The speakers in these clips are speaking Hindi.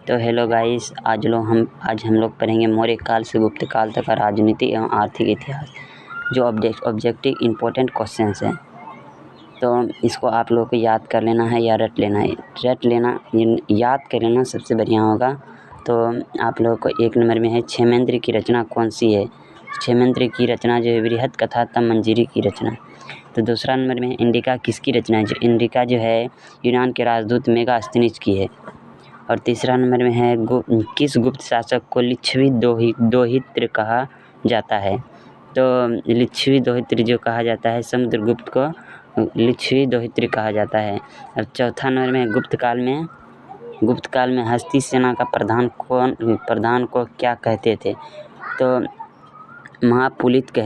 तो हेलो गाइस, आज हम लोग पढ़ेंगे मौर्य काल से गुप्त काल तक का राजनीति एवं आर्थिक इतिहास, जो ऑब्जेक्टिव इम्पोर्टेंट क्वेश्चंस हैं। तो इसको आप लोगों को याद कर लेना है या रट लेना है। याद कर लेना सबसे बढ़िया होगा। तो आप लोगों को एक नंबर में है क्षेमेंद्र की रचना कौन सी है। क्षेमेंद्र की रचना जो है बृहत कथा तम मंजरी की रचना। तो दूसरा नंबर में है इंडिका किसकी रचना है। इंडिका जो है यूनान के राजदूत मेगास्थनीज की है। और तीसरा नंबर में है किस गुप्त शासक को लिच्छवी दोहित्र कहा जाता है। तो लिच्छवी दोहित्र जो कहा जाता है समुद्रगुप्त को लिच्छवी दोहित्र कहा जाता है। अब चौथा नंबर में गुप्त काल में हस्ती सेना का प्रधान को क्या कहते थे। तो महापुलीपति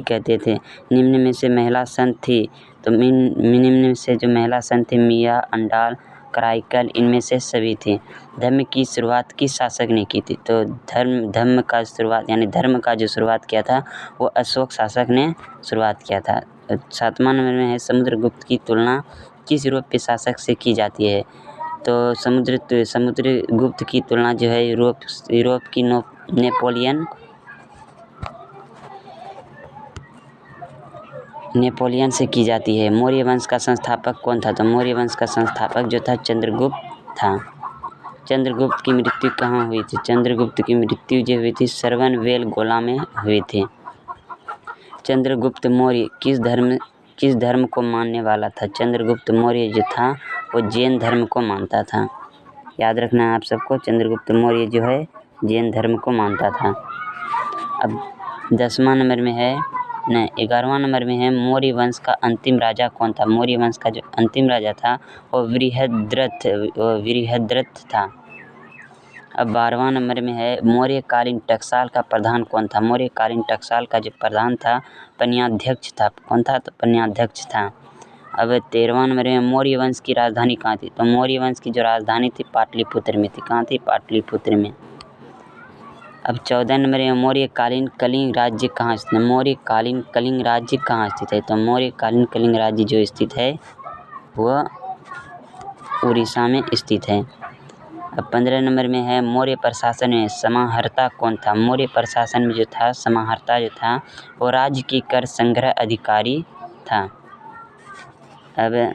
कहते थे। निम्न में से महिला संत थी। तो निम्न में से जो महिला संत थी मिया, अंडाल, कराइकल, इनमें से सभी थी। धर्म की शुरुआत किस शासक ने की थी। तो धर्म का शुरुआत यानी धर्म का जो शुरुआत किया था वो अशोक शासक ने शुरुआत किया था। सातवां नंबर में है समुद्रगुप्त की तुलना किस यूरोपीय शासक से की जाती है। तो समुद्रगुप्त की तुलना जो है यूरोप की नेपोलियन से की जाती है। मौर्य वंश का संस्थापक कौन था। तो मौर्य वंश का संस्थापक जो था चंद्रगुप्त था। चंद्रगुप्त की मृत्यु कहाँ हुई थी। चंद्रगुप्त की मृत्यु जो हुई थी सरवनबेलगोला में हुई थी। चंद्रगुप्त मौर्य किस धर्म को मानने वाला था। चंद्रगुप्त मौर्य जो था वो जैन धर्म को मानता था। याद रखना है आप सबको, चंद्रगुप्त मौर्य जो है जैन धर्म को मानता था। अब 11वां नंबर में है मौर्य वंश का अंतिम राजा कौन था। मौर्य वंश का जो अंतिम राजा था वो बृहद्रथ था। अब 12वां नंबर में है मौर्यकालीन टकसाल का प्रधान कौन था। मौर्यकालीन टकसाल का जो प्रधान था पन्याध्यक्ष था। कौन था। तो पन्याध्यक्ष था। अब 13वां नंबर में मौर्य वंश की राजधानी कहाँ थी। तो मौर्य वंश की जो राजधानी थी पाटलिपुत्र में थी। कहाँ थी। पाटलिपुत्र में। अब 14 नंबर में मौर्यकालीन कलिंग राज्य कहाँ स्थित है। मौर्यकालीन कलिंग राज्य कहाँ स्थित है। तो मौर्यकालीन कलिंग राज्य जो स्थित है वह उड़ीसा में स्थित है। अब 15 नंबर में है मौर्य प्रशासन में समाहर्ता कौन था। मौर्य प्रशासन में जो था समाहर्ता जो था वो राज्य की कर संग्रह अधिकारी था। अब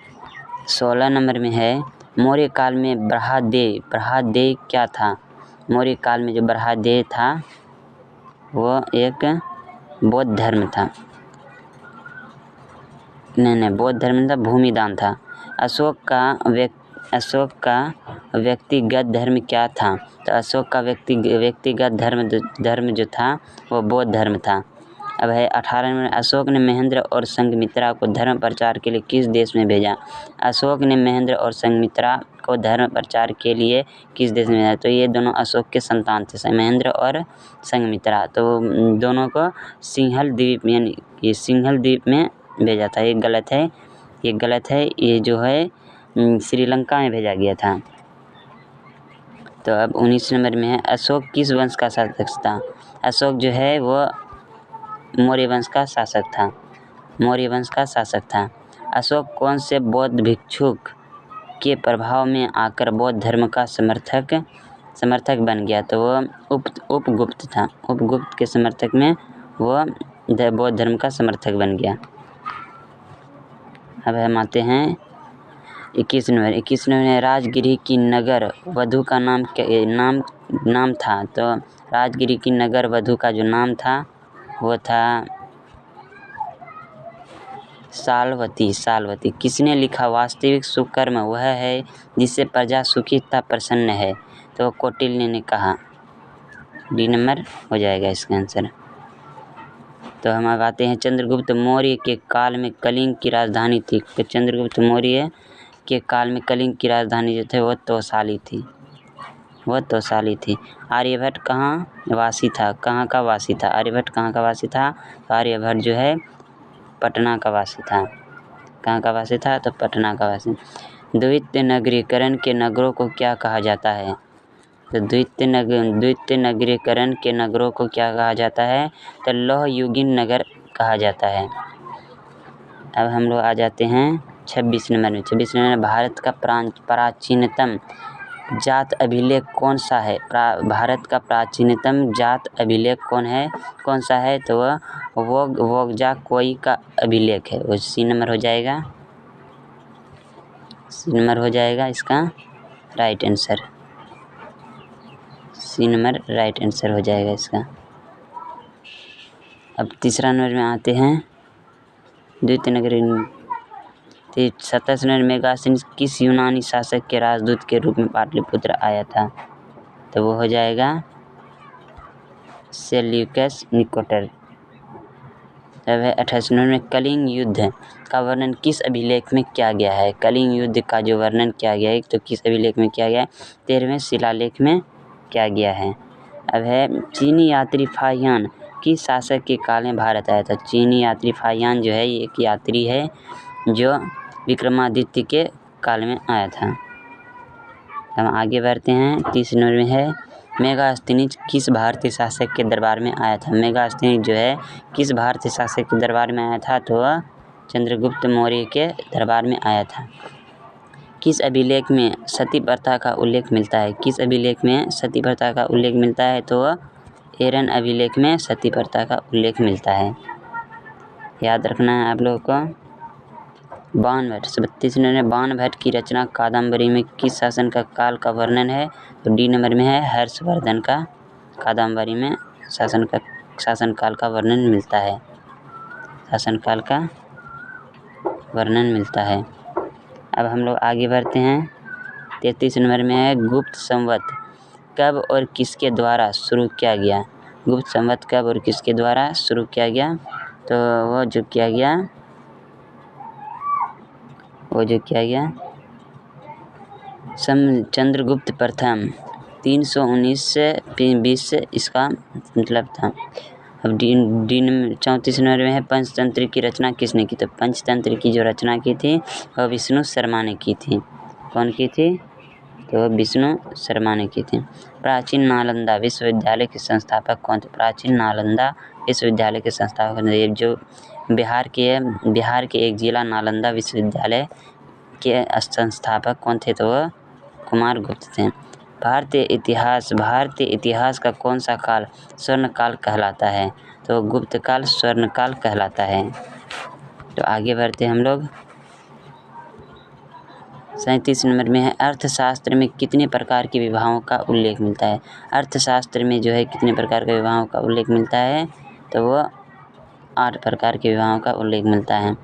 16 नंबर में है मौर्य काल में बृहदेय क्या था। मौर्य काल में जो बृहदेय था वो एक बौद्ध धर्म था। बौद्ध धर्म था, भूमिदान था। अशोक का व्यक्तिगत धर्म क्या था। तो अशोक का व्यक्तिगत धर्म जो था वो बौद्ध धर्म था। अब है 18 में अशोक ने महेंद्र और संघमित्रा को धर्म प्रचार के लिए किस देश में भेजा। अशोक ने महेंद्र और संघमित्रा को धर्म प्रचार के लिए किस देश में भेजा। तो ये दोनों अशोक के संतान थे, महेंद्र और संघमित्रा। तो दोनों को सिंहल द्वीप में भेजा था। ये गलत है। ये जो है श्रीलंका में भेजा गया था। तो अब 19 नंबर में है अशोक किस वंश का शासक था। अशोक जो है वो मौर्य वंश का शासक था। अशोक कौन से बौद्ध भिक्षुक के प्रभाव में आकर बौद्ध धर्म का समर्थक बन गया। तो वो उपगुप्त था। उपगुप्त के समर्थक में वो बौद्ध धर्म का समर्थक बन गया। अब हम आते हैं 21 नंबर राजगिरी की नगर वधु का नाम था। तो राजगिरी की नगर वधु का जो नाम था वो था सालवती। किसने लिखा वास्तविक सुकर्म वह है जिससे प्रजा सुखी तथा प्रसन्न है। तो कौटिल्य ने कहा। डी नंबर हो जाएगा इसका आंसर। तो हम अब आते हैं चंद्रगुप्त मौर्य के काल में कलिंग की राजधानी थी। तो चंद्रगुप्त मौर्य के काल में कलिंग की राजधानी जो थे वो तौसाली थी। आर्यभट्ट कहाँ वासी था। कहाँ का वासी था। आर्यभट्ट कहाँ का वासी था। तो आर्यभट्ट जो है पटना का वासी था। कहाँ का वासी था। तो पटना का वासी। द्वितीय नगरीकरण के नगरों को क्या कहा जाता है। तो द्वितीय नगरीकरण के नगरों को क्या कहा जाता है। तो लौह युगीन नगर कहा जाता है। अब हम लोग आ जाते हैं 26 नंबर में भारत का प्राचीनतम जात अभिलेख कौन सा है? भारत का प्राचीनतम जात अभिलेख कौन सा है? तो वह वोगजाकोई का अभिलेख है। वो सी नंबर हो जाएगा। सी नंबर हो जाएगा इसका right answer. C number right answer हो जाएगा इसका। अब तीसरा नंबर में आते हैं। द्वितीय नगरी 27 नंबर मेगास्थनीज किस यूनानी शासक के राजदूत के रूप में पाटलिपुत्र आया था? तो वो हो जाएगा सेल्यूकस निकोटर। अब है 28 नंबर में कलिंग युद्ध का वर्णन किस अभिलेख में किया गया है? कलिंग युद्ध का जो वर्णन किया गया है तो किस अभिलेख में किया गया है? 13वें शिलालेख में किया गया है। अब है चीनी यात्री फाहियान किस शासक के काल में भारत आया था? चीनी यात्री फाहियान जो है ये एक यात्री है जो विक्रमादित्य के काल में आया था। हम आगे बढ़ते हैं। 30 नंबर में है मेगास्थनीज किस भारतीय शासक के दरबार में आया था? मेगास्थनीज जो है किस भारतीय शासक के दरबार में आया था? तो वह चंद्रगुप्त मौर्य के दरबार में आया था। किस अभिलेख में सती प्रथा का उल्लेख मिलता है? किस अभिलेख में सती प्रथा का उल्लेख मिलता है? तो वह एरन अभिलेख में सती प्रथा का उल्लेख मिलता है। याद रखना है आप लोगों को। बाणभट्ट 32 नंबर में बाणभट्ट की रचना कादम्बरी में किस शासन का काल का वर्णन है? तो डी नंबर में है हर्षवर्धन का कादम्बरी में शासन काल का वर्णन मिलता है। शासन काल का वर्णन मिलता है। अब हम लोग आगे बढ़ते हैं। 33 नंबर में है गुप्त संवत कब और किसके द्वारा शुरू किया गया? गुप्त संवत कब और किसके द्वारा शुरू किया गया? तो वो जो किया गया चंद्रगुप्त प्रथम 319 से 20 इसका मतलब था। अब डी 34 नंबर में है पंचतंत्र की रचना किसने की? तो पंचतंत्र की जो रचना की थी वह विष्णु शर्मा ने की थी। कौन की थी? तो विष्णु शर्मा ने की थी। प्राचीन नालंदा विश्वविद्यालय के संस्थापक कौन थे? प्राचीन नालंदा विश्वविद्यालय के संस्थापक जो बिहार के एक जिला नालंदा विश्वविद्यालय के संस्थापक कौन थे? तो वह कुमार गुप्त थे। भारतीय इतिहास का कौन सा काल स्वर्ण काल कहलाता है? तो गुप्त काल स्वर्ण काल कहलाता है। तो आगे बढ़ते हम लोग। 37 नंबर में है अर्थशास्त्र में कितने प्रकार के विभागों का उल्लेख मिलता है? अर्थशास्त्र में जो है कितने प्रकार के विभागों का उल्लेख मिलता है? तो वो 8 प्रकार के विभागों का उल्लेख मिलता है।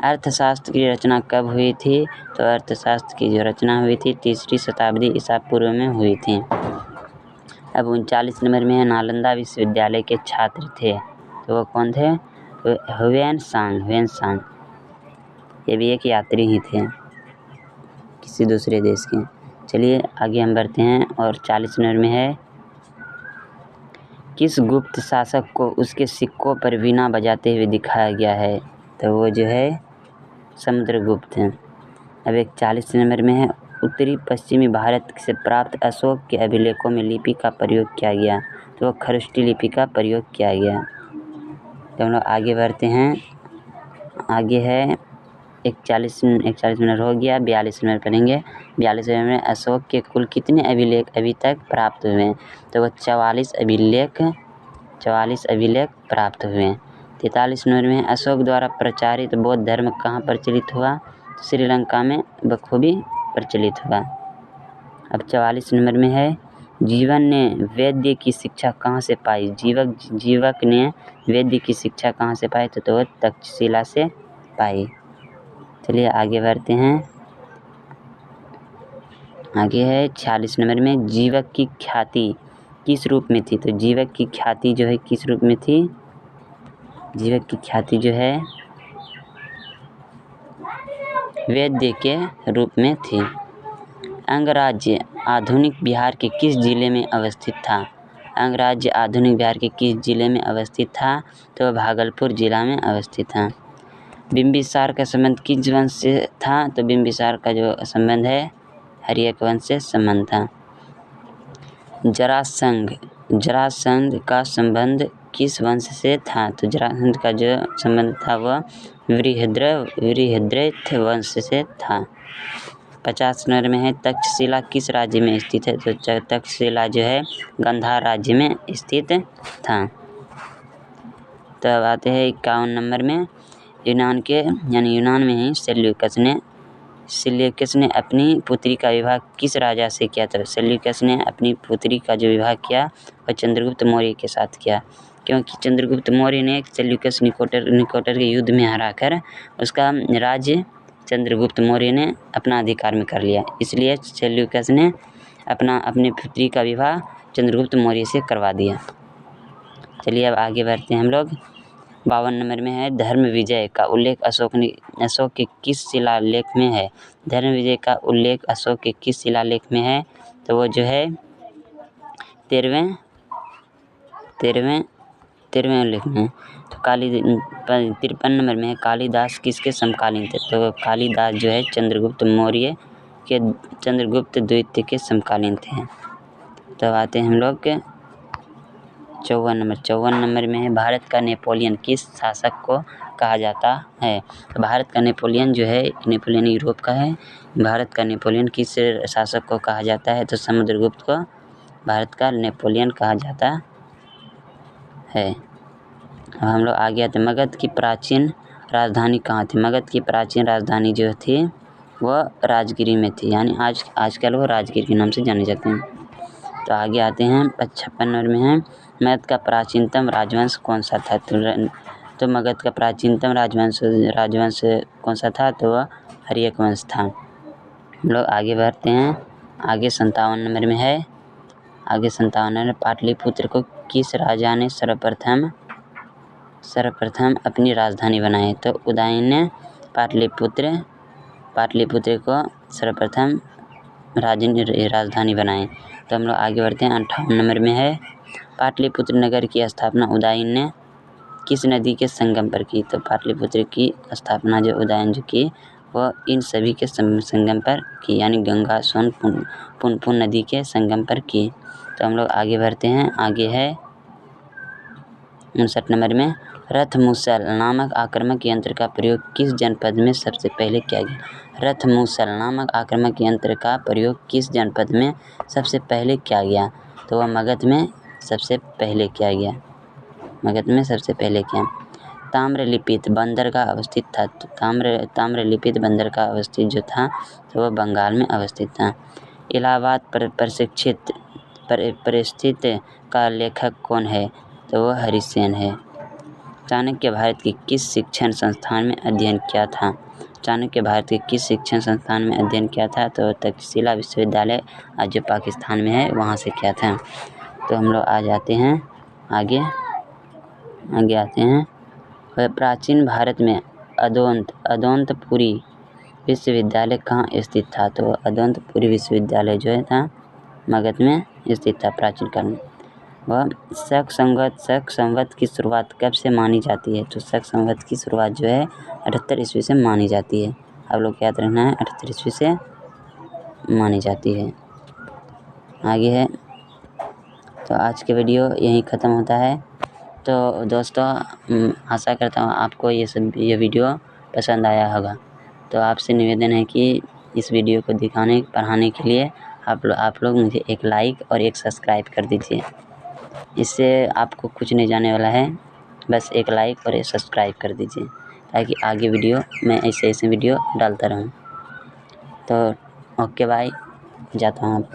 अर्थशास्त्र की रचना कब हुई थी? तो अर्थशास्त्र की जो रचना हुई थी 3री शताब्दी ईसा पूर्व में हुई थी। अब 39 नंबर में है नालंदा विश्वविद्यालय के छात्र थे तो वो कौन थे? तो ह्वेनसांग ये भी एक यात्री ही थे किसी दूसरे देश के। चलिए आगे हम बढ़ते हैं। और 40 नंबर में है किस गुप्त शासक को उसके सिक्कों पर वीणा बजाते हुए दिखाया गया है? तो वो जो है समुद्रगुप्त हैं। अब 41 नंबर में है उत्तरी पश्चिमी भारत से प्राप्त अशोक के अभिलेखों में लिपि का प्रयोग किया गया तो वो खरुष्टी लिपि का प्रयोग किया गया। तो हम लोग आगे बढ़ते हैं। आगे है 41 मिनट हो गया। 42 मिनट पढ़ेंगे। 42 मिनट में अशोक के कुल कितने अभिलेख अभी तक प्राप्त हुए हैं? तो वो 44 अभिलेख प्राप्त हुए हैं। 43 नंबर में अशोक द्वारा प्रचारित बौद्ध धर्म कहाँ प्रचलित हुआ? तो श्रीलंका में बखूबी प्रचलित हुआ। अब 44 नंबर में है जीवन ने वैद्य की शिक्षा कहाँ से पाई? जीवक ने वैद्य की शिक्षा कहाँ से पाई? तो वह तक्षशिला से पाई। चलिए आगे बढ़ते हैं। आगे है 46 नंबर में जीवक की ख्याति किस रूप में थी? तो जीवक की ख्याति जो है किस रूप में थी? जीवक की ख्याति जो है वैद्य के रूप में थी। अंगराज्य आधुनिक बिहार के किस जिले में अवस्थित था? अंगराज्य आधुनिक बिहार के किस जिले में अवस्थित था? तो भागलपुर जिला में अवस्थित था। बिंबिसार का संबंध किस वंश से था? तो बिंबिसार का जो संबंध है हर्यक वंश से संबंध था। जरासंध का संबंध किस वंश से था? तो जरासंध का जो संबंध था वह वृहद्रथ वंश से था। 50 नंबर में है तक्षशिला किस राज्य में स्थित है? तो तक्षशिला जो है गांधार राज्य में स्थित था। तो अब आते हैं 51 नंबर में, यूनान में ही सेल्यूकस ने अपनी पुत्री का विवाह किस राजा से किया था? सेल्यूकस ने अपनी पुत्री का जो विवाह किया वह चंद्रगुप्त मौर्य के साथ किया, क्योंकि चंद्रगुप्त मौर्य ने सेल्यूकस निकोटर के युद्ध में हराकर उसका राज्य चंद्रगुप्त मौर्य ने अपना अधिकार में कर लिया, इसलिए सेल्यूकस ने अपनी पुत्री का विवाह चंद्रगुप्त मौर्य से करवा दिया। चलिए अब आगे बढ़ते हैं हम लोग। 52 नंबर में है धर्म विजय का उल्लेख अशोक के किस शिलालेख में है? धर्म विजय का उल्लेख अशोक के किस शिलालेख में है? तो वो जो है 13वें उल्लेख में है। तो 53 नंबर में है कालिदास किसके समकालीन थे? तो कालिदास जो है चंद्रगुप्त द्वितीय के समकालीन थे। तो आते हैं हम लोग के 54 नंबर में है भारत का नेपोलियन किस शासक को कहा जाता है? तो भारत का नेपोलियन जो है नेपोलियन यूरोप का है। भारत का नेपोलियन किस शासक को कहा जाता है? तो समुद्रगुप्त को भारत का नेपोलियन कहा जाता है। अब हम लोग आगे आते हैं मगध की प्राचीन राजधानी कहाँ थी? मगध की प्राचीन राजधानी जो थी वह राजगिरी में थी, यानी आजकल वो राजगिर के नाम से जाने जाते हैं। तो आगे आते हैं 56 नंबर में है मगध का प्राचीनतम राजवंश कौन सा था? तो मगध का प्राचीनतम राजवंश कौन सा था? तो वह हर्यक वंश था। हम लोग आगे बढ़ते हैं। आगे 57 नंबर में है पाटलिपुत्र को किस राजा ने सर्वप्रथम अपनी राजधानी बनाई? तो उदयन ने पाटलिपुत्र को सर्वप्रथम राजधानी बनाई। तो हम लोग आगे बढ़ते हैं। 58 नंबर में है पाटलिपुत्र नगर की स्थापना उदयन ने किस नदी के संगम पर की? तो पाटलिपुत्र की स्थापना जो उदयन जो की वह इन सभी के संगम पर की, यानी गंगा सोन पुनपुन नदी के संगम पर की। तो हम लोग आगे बढ़ते हैं। आगे है 59 नंबर में रथमुसल नामक आक्रामक यंत्र का प्रयोग किस जनपद में सबसे पहले किया गया? रथमुसल नामक आक्रामक यंत्र का प्रयोग किस जनपद में सबसे पहले किया गया? तो वह मगध में सबसे पहले किया गया। ताम्रलिप्त बंदरगाह अवस्थित था। तो ताम्रलिप्त बंदरगाह अवस्थित जो था तो वह बंगाल में अवस्थित था। इलाहाबाद परिस्थिति का लेखक कौन है? तो वह हरिसेन है। चाणक्य भारत के किस शिक्षण संस्थान में अध्ययन किया था? तो तक्षशिला विश्वविद्यालय आज जो पाकिस्तान में है वहाँ से किया था। तो हम लोग आ जाते हैं आगे आते हैं। प्राचीन भारत में अदोंतपुरी विश्वविद्यालय कहाँ स्थित था? तो अदोंतपुरी विश्वविद्यालय जो है था मगध में स्थित था प्राचीन काल में। वह शक संवत की शुरुआत कब से मानी जाती है? तो शक संवत की शुरुआत जो है 78 ईस्वी से मानी जाती है। आप लोग याद रखना है 78 ईस्वी से मानी जाती है। आगे है तो आज के वीडियो यहीं ख़त्म होता है। तो दोस्तों आशा करता हूँ आपको ये वीडियो पसंद आया होगा। तो आपसे निवेदन है कि इस वीडियो को पढ़ाने के लिए आप लोग मुझे एक लाइक और एक सब्सक्राइब कर दीजिए। इससे आपको कुछ नहीं जाने वाला है, बस एक लाइक और एक सब्सक्राइब कर दीजिए ताकि आगे वीडियो मैं ऐसे वीडियो डालता रहूँ। तो ओके बाय, जाता हूँ।